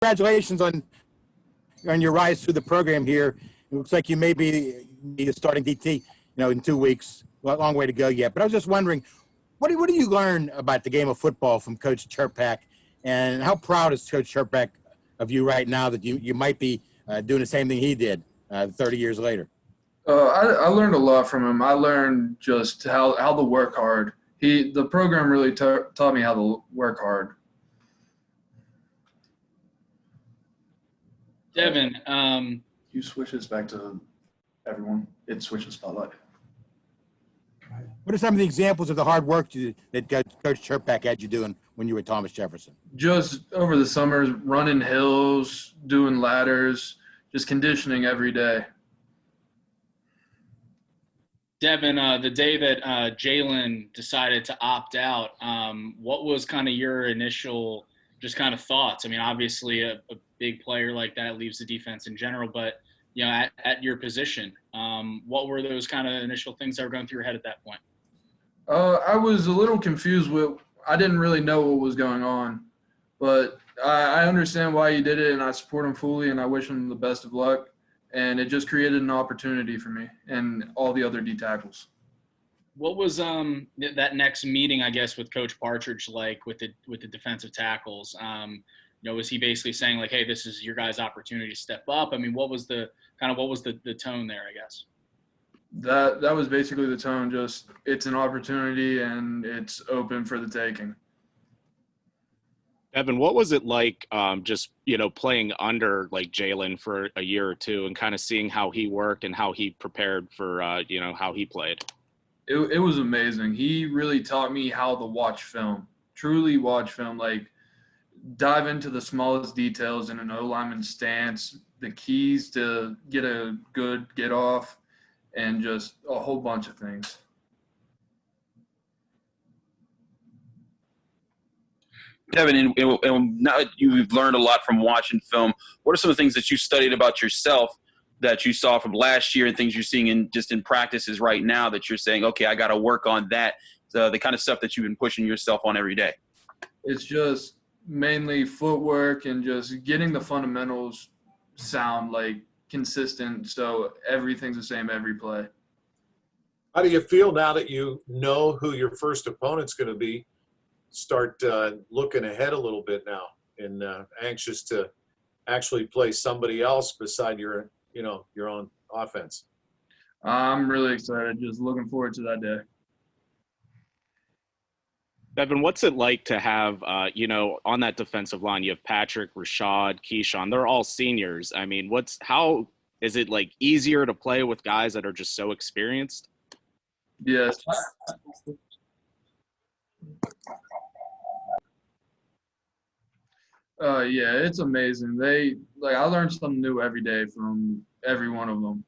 congratulations on your rise through the program here. It looks like you may be a starting DT, in 2 weeks. Well, a long way to go yet. But I was just wondering, what do you learn about the game of football from Coach Cherpak, and how proud is Coach Cherpak of you right now that you might be doing the same thing he did 30 years later? I learned a lot from him. I learned just how to work hard. The program really taught me how to work hard. Devin, you switch this back to everyone. It switches spotlight. What are some of the examples of the hard work that Coach Cherpak had you doing when you were Thomas Jefferson? Just over the summers, running hills, doing ladders, just conditioning every day. Devin, the day that Jalen decided to opt out, what was kind of your initial just kind of thoughts? I mean, obviously a big player like that leaves the defense in general, but at your position, what were those kind of initial things that were going through your head at that point? I was a little confused I didn't really know what was going on, but I understand why he did it, and I support him fully, and I wish him the best of luck. And it just created an opportunity for me and all the other D tackles. What was that next meeting, I guess, with Coach Partridge like with the defensive tackles? Was he basically saying like, "Hey, this is your guys' opportunity to step up"? I mean, what was the tone there, I guess? That was basically the tone. Just it's an opportunity and it's open for the taking. Devin, what was it like just, playing under like Jalen for a year or two and kind of seeing how he worked and how he prepared for, how he played? It was amazing. He really taught me how to watch film, truly watch film, like dive into the smallest details in an O-lineman stance, the keys to get a good get off, and just a whole bunch of things. Devin, and now that you've learned a lot from watching film, what are some of the things that you studied about yourself that you saw from last year and things you're seeing in practices right now that you're saying, okay, I got to work on that, the kind of stuff that you've been pushing yourself on every day? It's just mainly footwork and just getting the fundamentals sound like consistent so everything's the same every play. How do you feel now that you know who your first opponent's going to be? Start looking ahead a little bit now and anxious to actually play somebody else beside your own offense? I'm really excited. Just looking forward to that day. Devin, what's it like to have, on that defensive line, you have Patrick, Rashad, Keyshawn, they're all seniors. I mean, how is it like easier to play with guys that are just so experienced? Yes. Yeah, it's amazing. I learn something new every day from every one of them.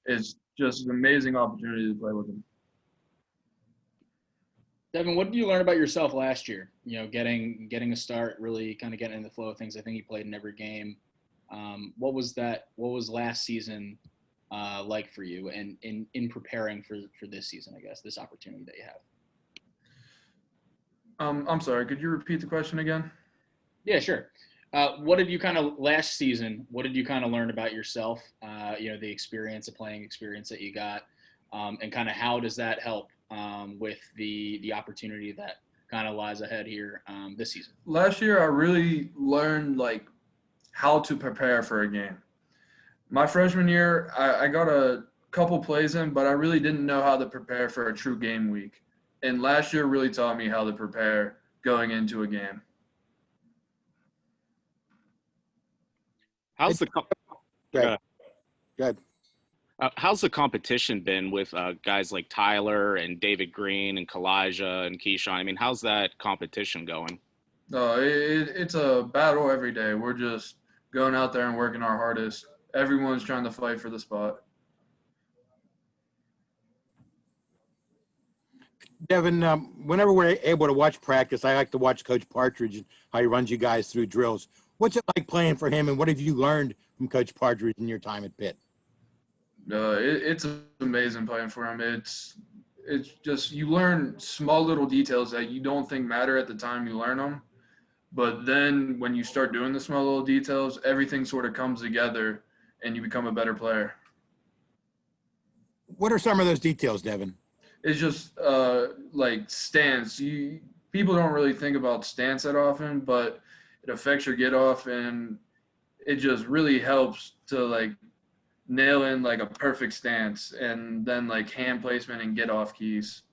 It's just an amazing opportunity to play with them. Devin, what did you learn about yourself last year? Getting a start, really kind of getting in the flow of things. I think you played in every game. What was last season like for you, and in preparing for this season, I guess, this opportunity that you have? I'm sorry. Could you repeat the question again? Yeah, sure. What did you last season, what did you learn about yourself, the playing experience that you got, and kind of how does that help with the opportunity that kind of lies ahead here this season? Last year, I really learned how to prepare for a game. My freshman year, I got a couple plays in, but I really didn't know how to prepare for a true game week. And last year really taught me how to prepare going into a game. How's the Good. How's the competition been with guys like Tyler and David Green and Kalijah and Keyshawn? I mean, how's that competition going? It's a battle every day. We're just going out there and working our hardest. Everyone's trying to fight for the spot. Devin, whenever we're able to watch practice, I like to watch Coach Partridge and how he runs you guys through drills. What's it like playing for him, and what have you learned from Coach Partridge in your time at Pitt? It's amazing playing for him. It's just you learn small little details that you don't think matter at the time you learn them, But then when you start doing the small little details, everything sort of comes together and you become a better player. What are some of those details, Devin? It's just like stance. People don't really think about stance that often, but it affects your get off, and it just really helps to like nail in like a perfect stance, and then like hand placement and get off keys.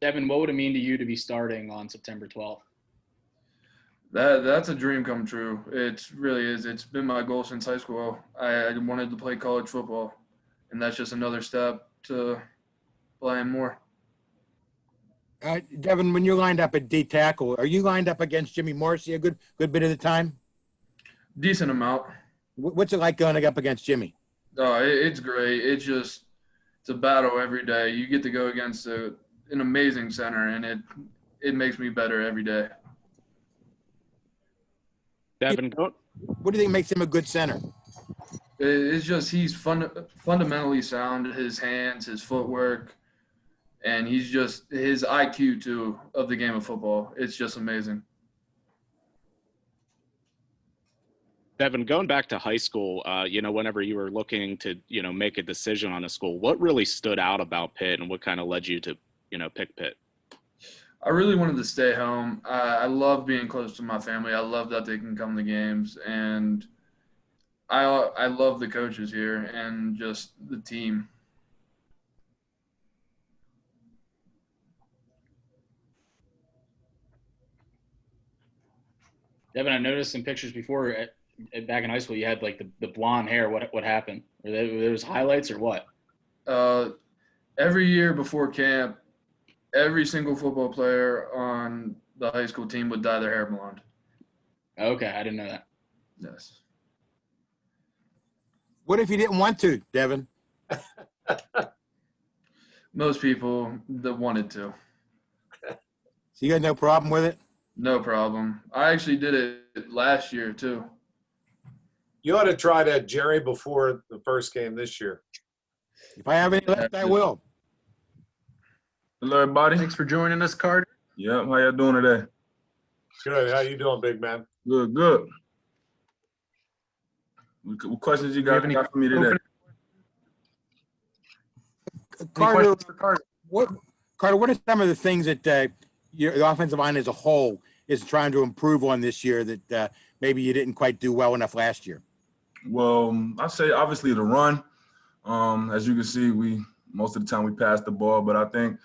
Devin, what would it mean to you to be starting on September 12th? That's a dream come true. It really is. It's been my goal since high school. I wanted to play college football, and that's just another step to playing more. Devin, when you're lined up at D tackle, are you lined up against Jimmy Morrissey a good bit of the time? Decent amount. What's it like going up against Jimmy? Oh, it's great. It's a battle every day. You get to go against an amazing center, and it makes me better every day. Devin, go. What do you think makes him a good center? It's just he's fundamentally sound. His hands, his footwork, and he's just his IQ too of the game of football. It's just amazing. Devin, going back to high school, whenever you were looking to, make a decision on a school, what really stood out about Pitt and what kind of led you to, pick Pitt? I really wanted to stay home. I love being close to my family. I love that they can come to games, and I love the coaches here and just the team. Devin, I noticed in pictures before back in high school, you had like the blonde hair. What happened? Were there was highlights or what? Every year before camp, every single football player on the high school team would dye their hair blonde. Okay, I didn't know that. Yes. What if you didn't want to, Devin? Most people that wanted to. So you got no problem with it? No problem. I actually did it last year too. You ought to try that, Jerry, before the first game this year. If I have any left, I will. Hello, everybody. Thanks for joining us, Carter. Yep, how y'all doing today? Good. How you doing, big man? Good, good. What questions you have any got for me today? Any Carter, questions for Carter? what are some of the things that your the offensive line as a whole is trying to improve on this year that maybe you didn't quite do well enough last year? Well, I'd say obviously the run. As you can see, most of the time we pass the ball, but I think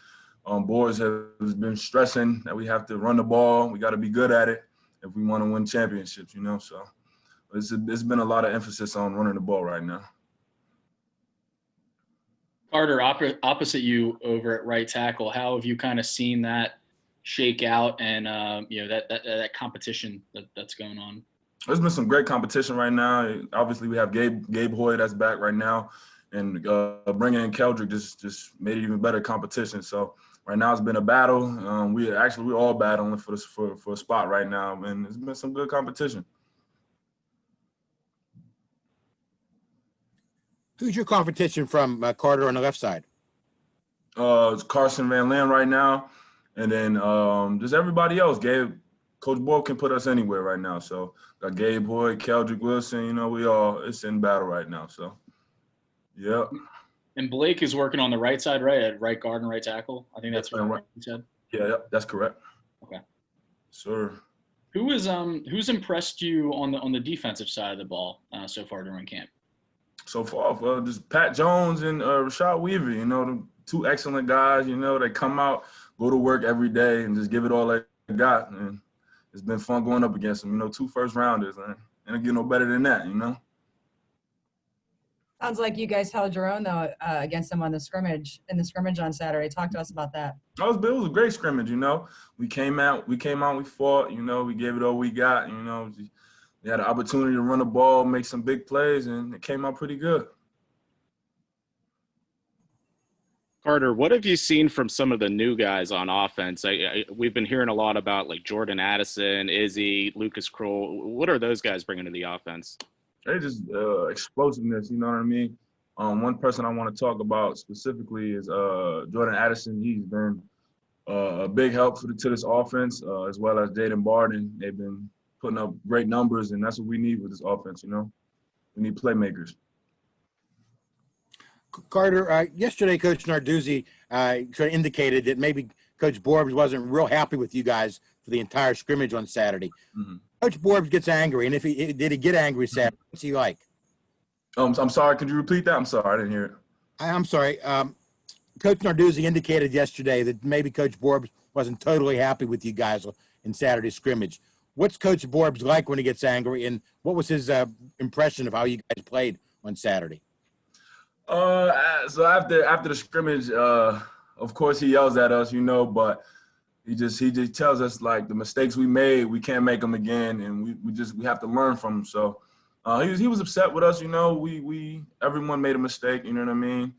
boards has been stressing that we have to run the ball. We got to be good at it if we want to win championships, So it's been a lot of emphasis on running the ball right now. Carter, opposite you over at right tackle, how have you kind of seen that shake out and that competition that's going on? There's been some great competition right now. Obviously, we have Gabe Hoy that's back right now, and bringing in Keldrick just made it even better competition. So right now it's been a battle. We're all battling for a spot right now, and it's been some good competition. Who's your competition from Carter on the left side? It's Carson Van Lam right now, and then just everybody else. Coach Boyd can put us anywhere right now. So got Gabe Hoy, Keldrick Wilson. It's in battle right now. So, yeah. And Blake is working on the right side, right? At right guard and right tackle. I think that's what you said. Yeah, that's correct. Okay. Sir. Who's impressed you on the defensive side of the ball so far during camp? So far, just Pat Jones and Rashad Weaver. The two excellent guys. They come out, go to work every day, and just give it all they got. And it's been fun going up against them. 2 first rounders, and it get no better than that. Sounds like you guys held your own though against them in the scrimmage on Saturday. Talk to us about that. It was a great scrimmage. We came out, we fought. We gave it all we got. We had an opportunity to run the ball, make some big plays, and it came out pretty good. Carter, what have you seen from some of the new guys on offense? We've been hearing a lot about like Jordan Addison, Izzy, Lucas Kroll. What are those guys bringing to the offense? They just explosiveness, you know what I mean? One person I want to talk about specifically is Jordan Addison. He's been a big help to this offense, as well as Jaden Barden. They've been putting up great numbers, and that's what we need with this offense. We need playmakers. Carter, yesterday Coach Narduzzi sort of indicated that maybe Coach Borbs wasn't real happy with you guys for the entire scrimmage on Saturday. Mm-hmm. Coach Borbs gets angry, and if did he get angry Saturday? What's he like? I'm sorry. Could you repeat that? I'm sorry. I didn't hear it. I'm sorry. Coach Narduzzi indicated yesterday that maybe Coach Borbs wasn't totally happy with you guys in Saturday's scrimmage. What's Coach Borbs like when he gets angry, and what was his impression of how you guys played on Saturday? So after the scrimmage, of course he yells at us, but he just tells us like the mistakes we made, we can't make them again, and we have to learn from them. So he was upset with us, we everyone made a mistake, you know what I mean?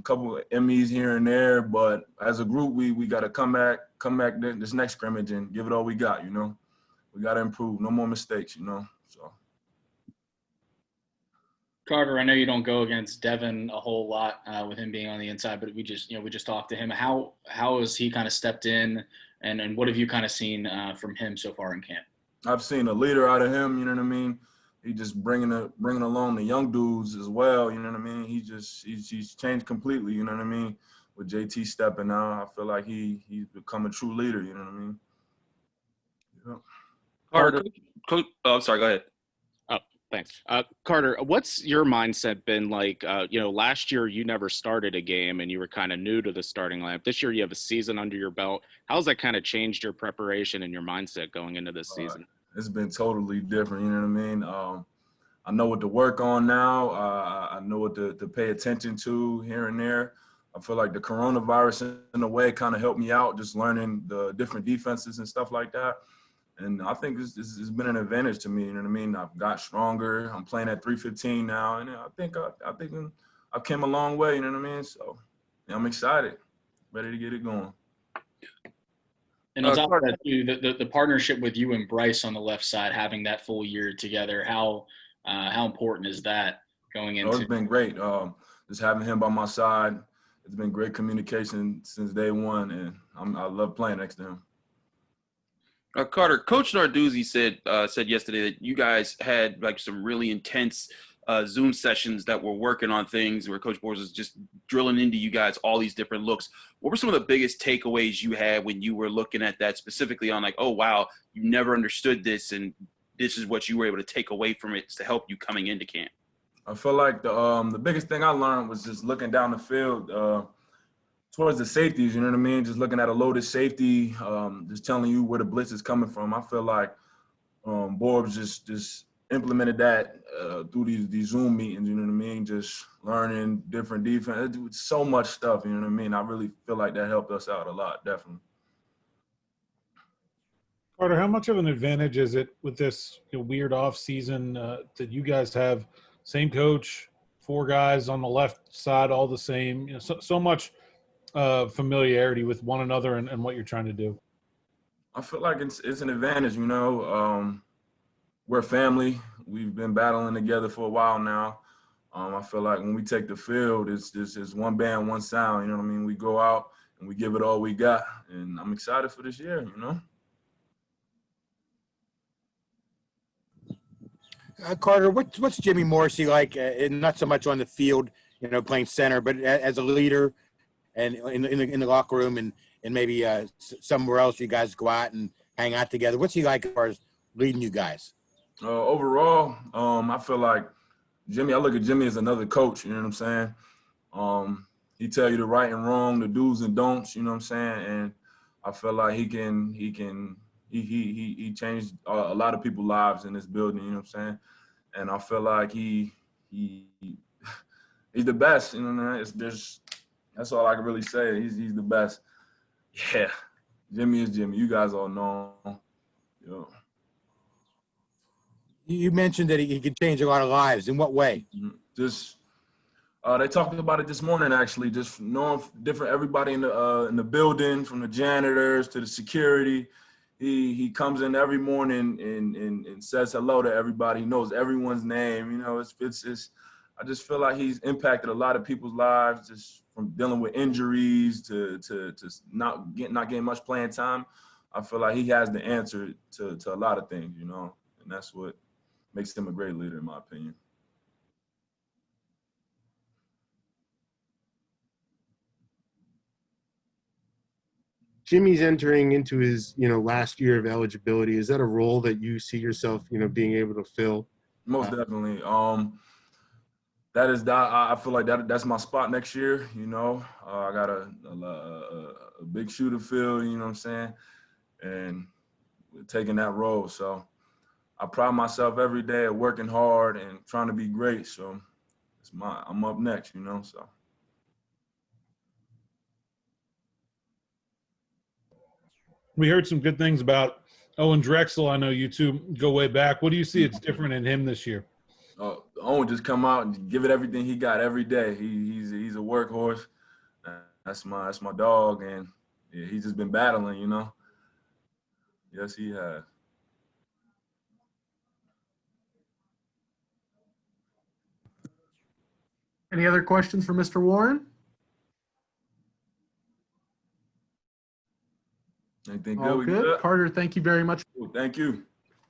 Couple of MEs here and there, but as a group we got to come back this next scrimmage and give it all we got, we got to improve, no more mistakes, so. Carter, I know you don't go against Devin a whole lot with him being on the inside, but we just talked to him. How has he kind of stepped in, and what have you kind of seen from him so far in camp? I've seen a leader out of him, you know what I mean? He just bringing along the young dudes as well, you know what I mean? He's changed completely, you know what I mean? With JT stepping out, I feel like he's become a true leader, you know what I mean? Yeah. Carter, Coach, I'm sorry, go ahead. Thanks. Carter, what's your mindset been like? Last year you never started a game and you were kind of new to the starting lineup. This year you have a season under your belt. How's that kind of changed your preparation and your mindset going into this season? It's been totally different, you know what I mean? I know what to work on now. I know what to pay attention to here and there. I feel like the coronavirus in a way kind of helped me out, just learning the different defenses and stuff like that. And I think it's been an advantage to me. You know what I mean? I've got stronger. I'm playing at 315 now, and I think I've came a long way. You know what I mean? So yeah, I'm excited, ready to get it going. And on top of that, too, the partnership with you and Bryce on the left side, having that full year together, how important is that going into? It's been great. Just having him by my side, it's been great communication since day one, and I love playing next to him. Carter, Coach Narduzzi said yesterday that you guys had like some really intense Zoom sessions that were working on things where Coach Borbs was just drilling into you guys all these different looks. What were some of the biggest takeaways you had when you were looking at that, specifically on like, oh, wow, you never understood this and this is what you were able to take away from it to help you coming into camp? I feel like the biggest thing I learned was just looking down the field towards the safeties, you know what I mean? Just looking at a loaded safety, just telling you where the blitz is coming from. I feel like Borbs just implemented that through these Zoom meetings, you know what I mean? Just learning different defense. So much stuff, you know what I mean? I really feel like that helped us out a lot, definitely. Carter, how much of an advantage is it with this weird off season that you guys have same coach, 4 guys on the left side, all the same, so much familiarity with one another and what you're trying to do? I feel like it's an advantage, we're family. We've been battling together for a while now. I feel like when we take the field, it's one band, one sound, you know what I mean? We go out and we give it all we got, and I'm excited for this year, Carter, what's Jimmy Morrissey like? And not so much on the field, playing center, but as a leader, and in the locker room, and maybe somewhere else you guys go out and hang out together. What's he like as far as leading you guys? Overall, I feel like I look at Jimmy as another coach. You know what I'm saying? He tell you the right and wrong, the do's and don'ts. You know what I'm saying? And I feel like he changed a lot of people's lives in this building. You know what I'm saying? And I feel like he's the best. That's all I can really say. He's the best. Yeah, Jimmy is Jimmy. You guys all know. You mentioned that he could change a lot of lives. In what way? Just they talked about it this morning, actually. Just knowing everybody in the building, from the janitors to the security. He comes in every morning and says hello to everybody. He knows everyone's name. It's I just feel like he's impacted a lot of people's lives just from dealing with injuries to not getting much playing time. I feel like he has the answer to a lot of things, you know, and that's what makes him a great leader, in my opinion. Jimmy's entering into his, last year of eligibility. Is that a role that you see yourself, being able to fill? Most definitely. I feel like that's my spot next year. You know, I got a big shoe to fill. You know what I'm saying, and taking that role. So I pride myself every day at working hard and trying to be great. So I'm up next. You know, so. We heard some good things about Owen Drexel. I know you two go way back. What do you see it's different in him this year? Owen just come out and give it everything he got every day. He's a workhorse. That's my dog, and yeah, he's just been battling, you know. Yes, he has. Any other questions for Mr. Warren? Anything good? All We good. good? Carter, thank you very much. Thank you.